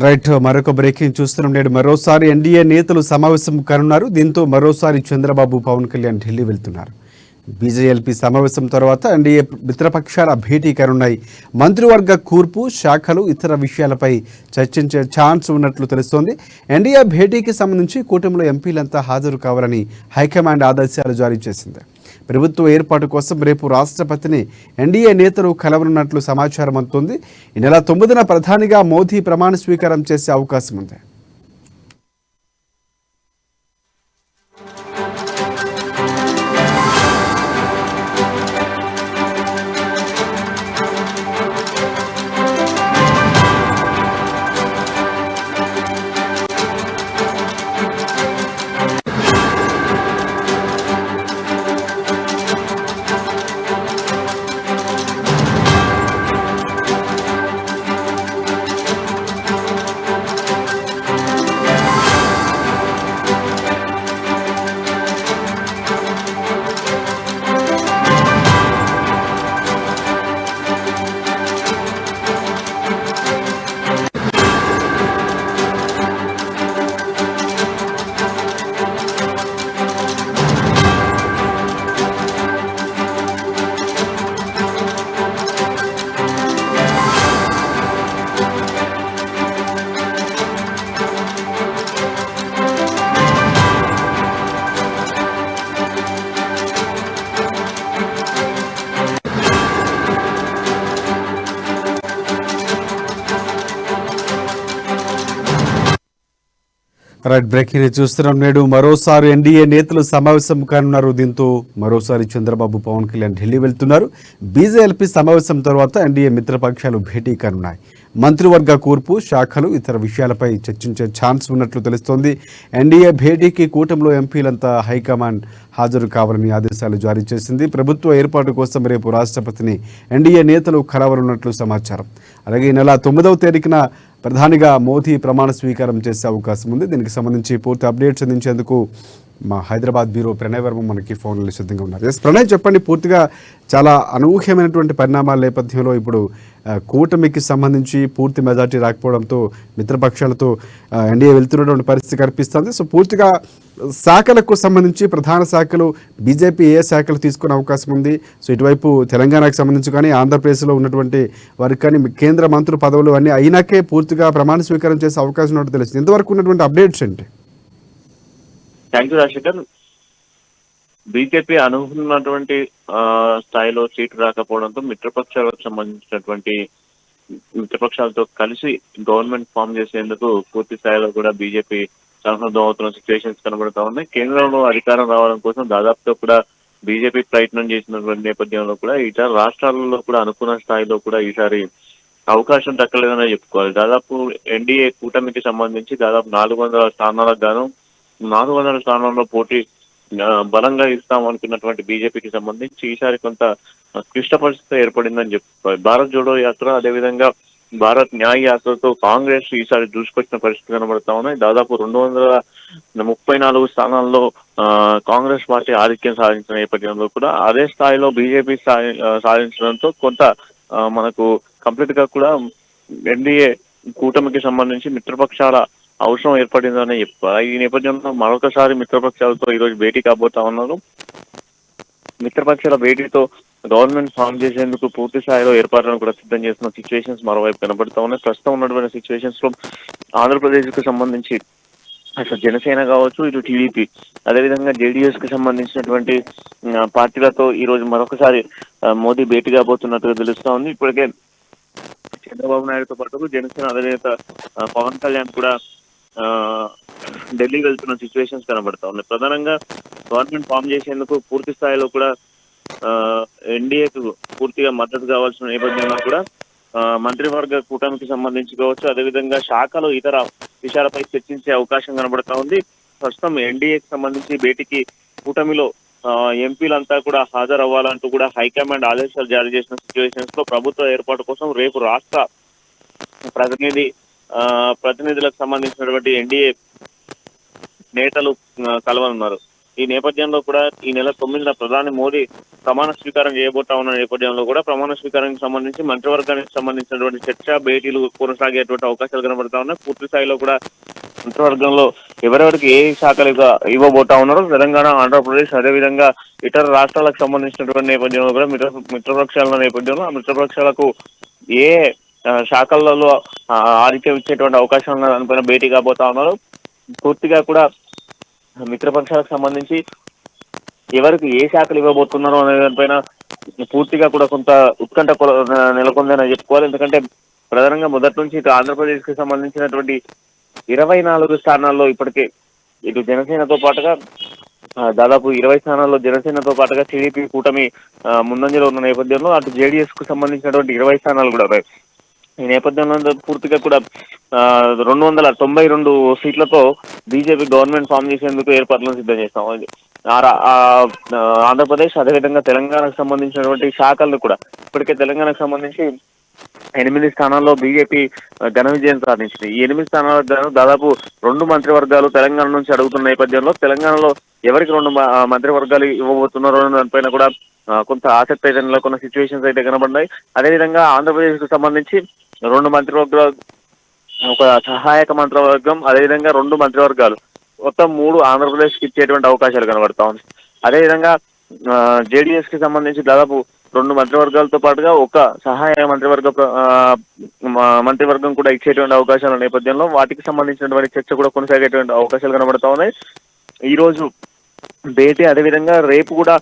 Right. మరొక breaking చూస్తున్నాం. నేడు మరోసారి ఎన్డీఏ నేతలు సమావేశం కానున్నారు. దీంతో మరోసారి చంద్రబాబు, పవన్ కళ్యాణ్ ఢిల్లీ వెళ్తున్నారు. బీజేఎల్పీ సమావేశం తర్వాత ఎన్డీఏ మిత్రపక్షాల భేటీ కానున్నాయి. మంత్రివర్గ కూర్పు, శాఖలు, ఇతర విషయాలపై చర్చించే ఛాన్స్ ఉన్నట్లు తెలుస్తోంది. ఎన్డీఏ భేటీకి సంబంధించి కూటమిలో ఎంపీలంతా హాజరు కావాలని హైకమాండ్ ఆదేశాలు జారీ చేసింది. ప్రభుత్వ ఏర్పాటు కోసం రేపు రాష్ట్రపతిని ఎన్డీఏ నేతలు కలవనున్నట్లు సమాచారం అందుతోంది. ఈ నెల 9న ప్రధానిగా మోదీ ప్రమాణ స్వీకారం చేసే అవకాశం ఉంది. రైట్. బ్రేకింగ్ చూస్తున్నాం. నేడు మరోసారి ఎన్డీఏ నేతలు సమావేశం కానున్నారు. దీంతో మరోసారి చంద్రబాబు, పవన్ కళ్యాణ్ ఢిల్లీ వెళ్తున్నారు. బీజేఎల్పీ సమావేశం తర్వాత ఎన్డీఏ మిత్రపక్షాలు భేటీ కానున్నాయి. మంత్రివర్గ కూర్పు, శాఖలు, ఇతర విషయాలపై చర్చించే ఛాన్స్ ఉన్నట్లు తెలుస్తోంది. ఎన్డీఏ భేటీకి కూటమిలో ఎంపీలంతా హైకమాండ్ హాజరు కావాలని ఆదేశాలు జారీ చేసింది. ప్రభుత్వ ఏర్పాటు కోసం రేపు రాష్ట్రపతిని ఎన్డీఏ నేతలు కలవనున్నట్లు సమాచారం. అలాగే ఈ నెల 9వ తేదీన ప్రధానిగా మోదీ ప్రమాణ స్వీకారం చేసే అవకాశం ఉంది. దీనికి సంబంధించి పూర్తి అప్డేట్స్ అందించేందుకు మా హైదరాబాద్ బ్యూరో ప్రణయ్ వర్మ మనకి ఫోన్లో సిద్ధంగా ఉన్నారు. ప్రణయ్, చెప్పండి. పూర్తిగా చాలా అనూహ్యమైనటువంటి పరిణామాల నేపథ్యంలో ఇప్పుడు కూటమికి సంబంధించి పూర్తి మెజార్టీ రాకపోవడంతో మిత్రపక్షాలతో ఎన్డీఏ వెళ్తున్నటువంటి పరిస్థితి కనిపిస్తుంది. సో పూర్తిగా శాఖలకు సంబంధించి ప్రధాన శాఖలు బీజేపీ ఏ శాఖలు తీసుకునే అవకాశం ఉంది? సో ఇటువైపు తెలంగాణకు సంబంధించి కానీ, ఆంధ్రప్రదేశ్లో ఉన్నటువంటి వారికి కానీ కేంద్ర మంత్రుల పదవులు అన్నీ అయినాకే పూర్తిగా ప్రమాణ స్వీకారం చేసే అవకాశం ఉన్నట్టు తెలుస్తుంది. ఇంతవరకు ఉన్నటువంటి అప్డేట్స్ ఏంటి? Thank you Rajasekhar. బీజేపీ అనుకున్నటువంటి స్థాయిలో సీటు రాకపోవడంతో మిత్రపక్షాలతో కలిసి గవర్నమెంట్ ఫామ్ చేసేందుకు పూర్తి స్థాయిలో కూడా బీజేపీ సన్నద్ధం అవుతున్న సిచ్యువేషన్స్ కనబడతా ఉన్నాయి. కేంద్రంలో అధికారం రావడం కోసం దాదాపుగా కూడా బీజేపీ ప్రయత్నం చేసినటువంటి నేపథ్యంలో కూడా ఇతర రాష్ట్రాలలో కూడా అనుకున్న స్థాయిలో కూడా ఈసారి అవకాశం దక్కలేదనే చెప్పుకోవాలి. దాదాపు ఎన్డీఏ కూటమికి సంబంధించి దాదాపు 400 స్థానాలకు గాను 400 స్థానాల్లో పోటీ బలంగా ఇస్తాం అనుకున్నటువంటి బీజేపీకి సంబంధించి ఈసారి కొంత క్లిష్ట పరిస్థితి ఏర్పడిందని చెప్పుకోవాలి. భారత్ జోడో యాత్ర, అదేవిధంగా భారత్ న్యాయ యాత్రతో కాంగ్రెస్ ఈసారి దూసుకొచ్చిన పరిస్థితి కనబడతా ఉన్నాయి. దాదాపు 234 స్థానాల్లో కాంగ్రెస్ పార్టీ ఆధిక్యం సాధించిన నేపథ్యంలో కూడా అదే స్థాయిలో బీజేపీ సాధించడంతో కొంత మనకు కంప్లీట్ గా కూడా ఎన్డీఏ కూటమికి సంబంధించి మిత్రపక్షాల అవసరం ఏర్పడిందని చెప్పారు. ఈ నేపథ్యంలో మరొకసారి మిత్రపక్షాలతో ఈరోజు భేటీ కాబోతా ఉన్నారు. మిత్రపక్షాల భేటీతో గవర్నమెంట్ ఫామ్ చేసేందుకు పూర్తి స్థాయిలో ఏర్పాట్లను కూడా సిద్ధం చేస్తున్న సిచ్యువేషన్స్ మరోవైపు కనబడతా ఉన్నాయి. ప్రస్తుతం ఉన్నటువంటి సిచ్యువేషన్స్ లో ఆంధ్రప్రదేశ్ కు సంబంధించి అసలు జనసేన కావచ్చు, ఇటు టీడీపీ, అదేవిధంగా జేడీఎస్ కి సంబంధించినటువంటి పార్టీలతో ఈ రోజు మరొకసారి మోదీ భేటీ కాబోతున్నట్టుగా తెలుస్తా ఉంది. ఇప్పటికే చంద్రబాబు నాయుడుతో పాటు జనసేన అధినేత పవన్ కళ్యాణ్ కూడా ఢిల్లీ వెళ్తున్న సిచ్యువేషన్స్ కనబడతా ఉన్నాయి. ప్రధానంగా గవర్నమెంట్ ఫామ్ చేసేందుకు పూర్తి స్థాయిలో కూడా ఎన్డీఏకు పూర్తిగా మద్దతు కావాల్సిన నేపథ్యంలో కూడా మంత్రివర్గ కూటమికి సంబంధించి కావచ్చు, అదేవిధంగా శాఖలు, ఇతర విషయాలపై చర్చించే అవకాశం కనబడతా ఉంది. ప్రస్తుతం ఎన్డీఏకి సంబంధించి భేటీకి కూటమిలో ఎంపీలంతా కూడా హాజరవ్వాలంటూ కూడా హైకమాండ్ ఆదేశాలు జారీ చేసిన సిచ్యువేషన్స్ లో ప్రభుత్వ ఏర్పాటు కోసం రేపు రాష్ట్ర ప్రతినిధులకు సంబంధించినటువంటి ఎన్డీఏ నేతలు కలవనున్నారు. ఈ నేపథ్యంలో కూడా ఈ నెల 9న ప్రధాని మోదీ ప్రమాణ స్వీకారం చేయబోతా ఉన్న నేపథ్యంలో కూడా ప్రమాణ స్వీకారానికి సంబంధించి మంత్రివర్గానికి సంబంధించినటువంటి చర్చ భేటీలు కొనసాగేటువంటి అవకాశాలు కనబడతా ఉన్నాయి. పూర్తి స్థాయిలో కూడా మంత్రివర్గంలో ఎవరెవరికి ఏ శాఖలు ఇవ్వబోతా ఉన్నారో తెలంగాణ, ఆంధ్రప్రదేశ్, అదేవిధంగా ఇతర రాష్ట్రాలకు సంబంధించినటువంటి నేపథ్యంలో కూడా మిత్రపక్షాల నేపథ్యంలో ఆ మిత్రపక్షాలకు ఏ శాఖలలో ఆధిక్యం ఇచ్చేటువంటి అవకాశం ఉన్న దానిపైన భేటీ కాబోతా ఉన్నారు. పూర్తిగా కూడా మిత్రపక్షాలకు సంబంధించి ఎవరికి ఏ శాఖలు ఇవ్వబోతున్నారో అనే దానిపైన పూర్తిగా కూడా కొంత ఉత్కంఠ నెలకొందని చెప్పుకోవాలి. ఎందుకంటే ప్రధానంగా మొదటి నుంచి ఇటు ఆంధ్రప్రదేశ్ కి సంబంధించినటువంటి 24 స్థానాల్లో ఇప్పటికే ఇటు జనసేనతో పాటుగా దాదాపు 20 స్థానాల్లో జనసేనతో పాటుగా టీడీపీ కూటమి ముందంజలో ఉన్న నేపథ్యంలో అటు జేడీఎస్ కు సంబంధించినటువంటి 20 స్థానాలు కూడా ఉన్నాయి. ఈ నేపథ్యంలో పూర్తిగా కూడా 292 సీట్లతో బీజేపీ గవర్నమెంట్ ఫామ్ చేసేందుకు ఏర్పాట్లను సిద్ధం చేస్తాం. ఆంధ్రప్రదేశ్ అదేవిధంగా తెలంగాణకు సంబంధించినటువంటి శాఖలను కూడా ఇప్పటికే తెలంగాణకు సంబంధించి 8 స్థానాల్లో బీజేపీ ఘన విజయం సాధించింది. ఈ 8 స్థానాలకు దాదాపు 2 మంత్రివర్గాలు తెలంగాణ నుంచి అడుగుతున్న నేపథ్యంలో తెలంగాణలో ఎవరికి 2 మంత్రివర్గాలు ఇవ్వబోతున్నారో దానిపైన కూడా కొంత ఆసక్తి అయితే నెలకొన్న సిచ్యువేషన్స్ అయితే కనబడ్డాయి. అదేవిధంగా ఆంధ్రప్రదేశ్ కు సంబంధించి 2 మంత్రివర్గాలు, ఒక సహాయక మంత్రివర్గం, అదేవిధంగా 2 మంత్రివర్గాలు, మొత్తం 3 ఆంధ్రప్రదేశ్ కి ఇచ్చేటువంటి అవకాశాలు కనబడతా ఉంది. అదేవిధంగా జేడీఎస్ కి సంబంధించి దాదాపు 2 మంత్రివర్గాలతో పాటుగా ఒక సహాయ మంత్రివర్గం కూడా ఇచ్చేటువంటి అవకాశాల నేపథ్యంలో వాటికి సంబంధించినటువంటి చర్చ కూడా కొనసాగేటువంటి అవకాశాలు కనబడతా ఉన్నాయి. ఈ రోజు భేటీ, అదేవిధంగా రేపు కూడా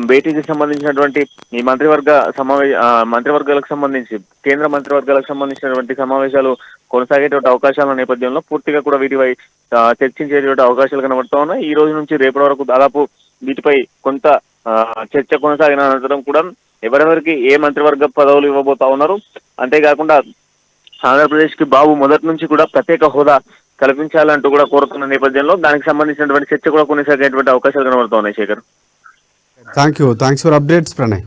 భేటీకి సంబంధించినటువంటి ఈ మంత్రివర్గాలకు సంబంధించి కేంద్ర మంత్రివర్గాలకు సంబంధించినటువంటి సమావేశాలు కొనసాగేటువంటి అవకాశాల నేపథ్యంలో పూర్తిగా కూడా వీటిపై చర్చించేటువంటి అవకాశాలు కనబడుతూ ఉన్నాయి. ఈ రోజు నుంచి రేపటి వరకు దాదాపు వీటిపై కొంత చర్చ కొనసాగిన అనంతరం కూడా ఎవరెవరికి ఏ మంత్రివర్గ పదవులు ఇవ్వబోతా ఉన్నారు, అంతేకాకుండా ఆంధ్రప్రదేశ్ కి బాబు మొదటి నుంచి కూడా ప్రత్యేక హోదా కల్పించాలంటూ కూడా కోరుతున్న నేపథ్యంలో దానికి సంబంధించినటువంటి చర్చ కూడా కొనసాగేటువంటి అవకాశాలు కనబడుతున్నాయి. Shekhar, thanks for updates Pranay.